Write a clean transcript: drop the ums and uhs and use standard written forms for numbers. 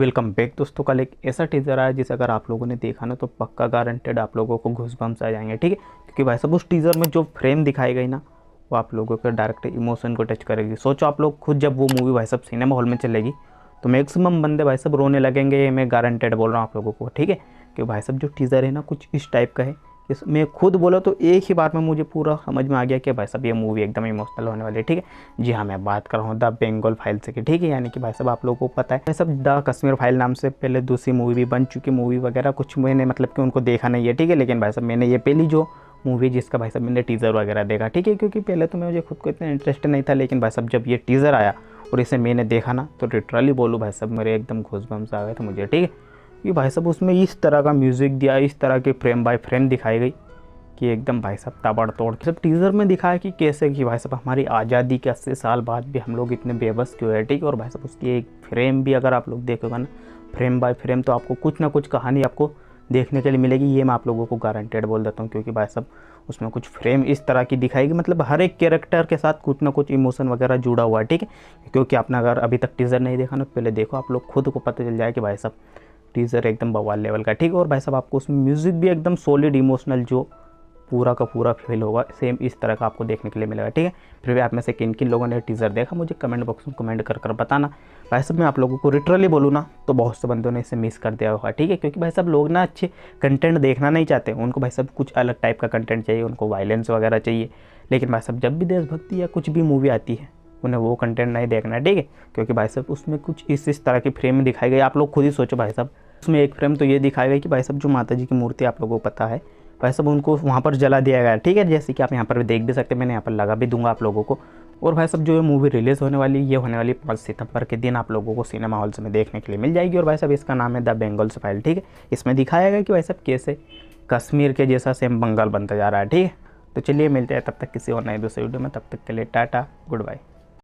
Welcome back दोस्तों। कल एक ऐसा टीज़र आया जिसे अगर आप लोगों ने देखा ना तो पक्का गारंटेड आप लोगों को घूसबम्स आ जाएंगे, ठीक है। क्योंकि भाई साहब उस टीज़र में जो फ्रेम दिखाई गई ना वो आप लोगों के डायरेक्ट इमोशन को टच करेगी। सोचो आप लोग खुद जब वो मूवी भाई साहब सिनेमा हॉल में चलेगी तो मैक्सिमम बंदे भाई साहब रोने लगेंगे। ये मैं गारंटेड बोल रहा हूँ आप लोगों को, ठीक है। कि भाई साहब जो टीज़र है ना कुछ इस टाइप का है। मैं खुद बोला तो एक ही बार में मुझे पूरा समझ में आ गया कि भाई साहब ये मूवी एकदम इमोशनल होने वाली है, ठीक है। जी हाँ, मैं बात कर रहा हूँ द बंगाल फाइल्स की, ठीक है। यानी कि भाई साहब आप लोगों को पता है भाई साहब द कश्मीर फाइल नाम से पहले दूसरी मूवी भी बन चुकी, मूवी वगैरह कुछ मैंने मतलब कि उनको देखा नहीं है, ठीक है। लेकिन भाई साहब मैंने ये पहली जो मूवी जिसका भाई साहब मैंने टीज़र वगैरह देखा, ठीक है। क्योंकि पहले तो मुझे खुद को इतना इंटरेस्ट नहीं था, लेकिन भाई साहब जब ये टीज़र आया और इसे मैंने देखा ना तो लिटरली बोलूँ भाई साहब मेरे एकदम घूसबम्स आ गए थे मुझे, ठीक है। कि भाई साहब उसमें इस तरह का म्यूज़िक दिया, इस तरह के फ्रेम बाय फ्रेम दिखाई गई कि एकदम भाई साहब ताबड़तोड़। सब टीज़र में दिखाया कि कैसे कि भाई साहब हमारी आज़ादी के 80 साल बाद भी हम लोग इतने बेबस क्यों है, ठीक है। और भाई साहब उसकी एक फ्रेम भी अगर आप लोग देखोगे ना फ्रेम बाय फ्रेम तो आपको कुछ ना कुछ कहानी आपको देखने के लिए मिलेगी। ये मैं आप लोगों को गारंटेड बोल देता हूँ, क्योंकि भाई साहब उसमें कुछ फ्रेम इस तरह की दिखाएगी, मतलब हर एक कैरेक्टर के साथ कुछ ना कुछ इमोशन वगैरह जुड़ा हुआ है, ठीक है। क्योंकि आपने अगर अभी तक टीज़र नहीं देखा ना पहले देखो, आप लोग खुद को पता चल जाए कि भाई साहब टीज़र एकदम बवाल लेवल का, ठीक है। और भाई साहब आपको उसमें म्यूज़िक भी एकदम सॉलिड इमोशनल जो पूरा का पूरा फील होगा, सेम इस तरह का आपको देखने के लिए मिलेगा, ठीक है। फिर भी आप में से किन किन लोगों ने टीज़र देखा मुझे कमेंट बॉक्स में कमेंट कर बताना। भाई साहब मैं आप लोगों को लिटरली बोलूँ ना तो बहुत से बंदों ने इसे मिस कर दिया होगा, ठीक है। क्योंकि भाई साहब लोग ना अच्छे कंटेंट देखना नहीं चाहते, उनको भाई साहब कुछ अलग टाइप का कंटेंट चाहिए, उनको वायलेंस वगैरह चाहिए। लेकिन भाई साहब जब भी देशभक्ति या कुछ भी मूवी आती है उन्हें वो कंटेंट नहीं देखना है, ठीक है। क्योंकि भाई साहब उसमें कुछ इस तरह की फ्रेम में दिखाई गई। आप लोग खुद ही सोचो भाई साहब, उसमें एक फ्रेम तो ये दिखाया गया कि भाई साहब जो माता जी की मूर्ति आप लोगों को पता है भाई साहब उनको वहाँ पर जला दिया गया, ठीक है। जैसे कि आप यहाँ पर देख भी सकते हैं, मैंने यहाँ पर लगा भी दूंगा आप लोगों को। और भाई साहब जो ये मूवी रिलीज़ होने वाली ये होने वाली 5 सितंबर के दिन आप लोगों को सिनेमा हॉल्स में देखने के लिए मिल जाएगी। और भाई साहब इसका नाम है द बंगाल फाइल, ठीक है। इसमें दिखाया गया कि भाई साहब कैसे कश्मीर के जैसा सेम बंगाल बनता जा रहा है, ठीक है। तो चलिए मिलते हैं तब तक किसी और नए दूसरे वीडियो में, तब तक के लिए टाटा गुड बाय।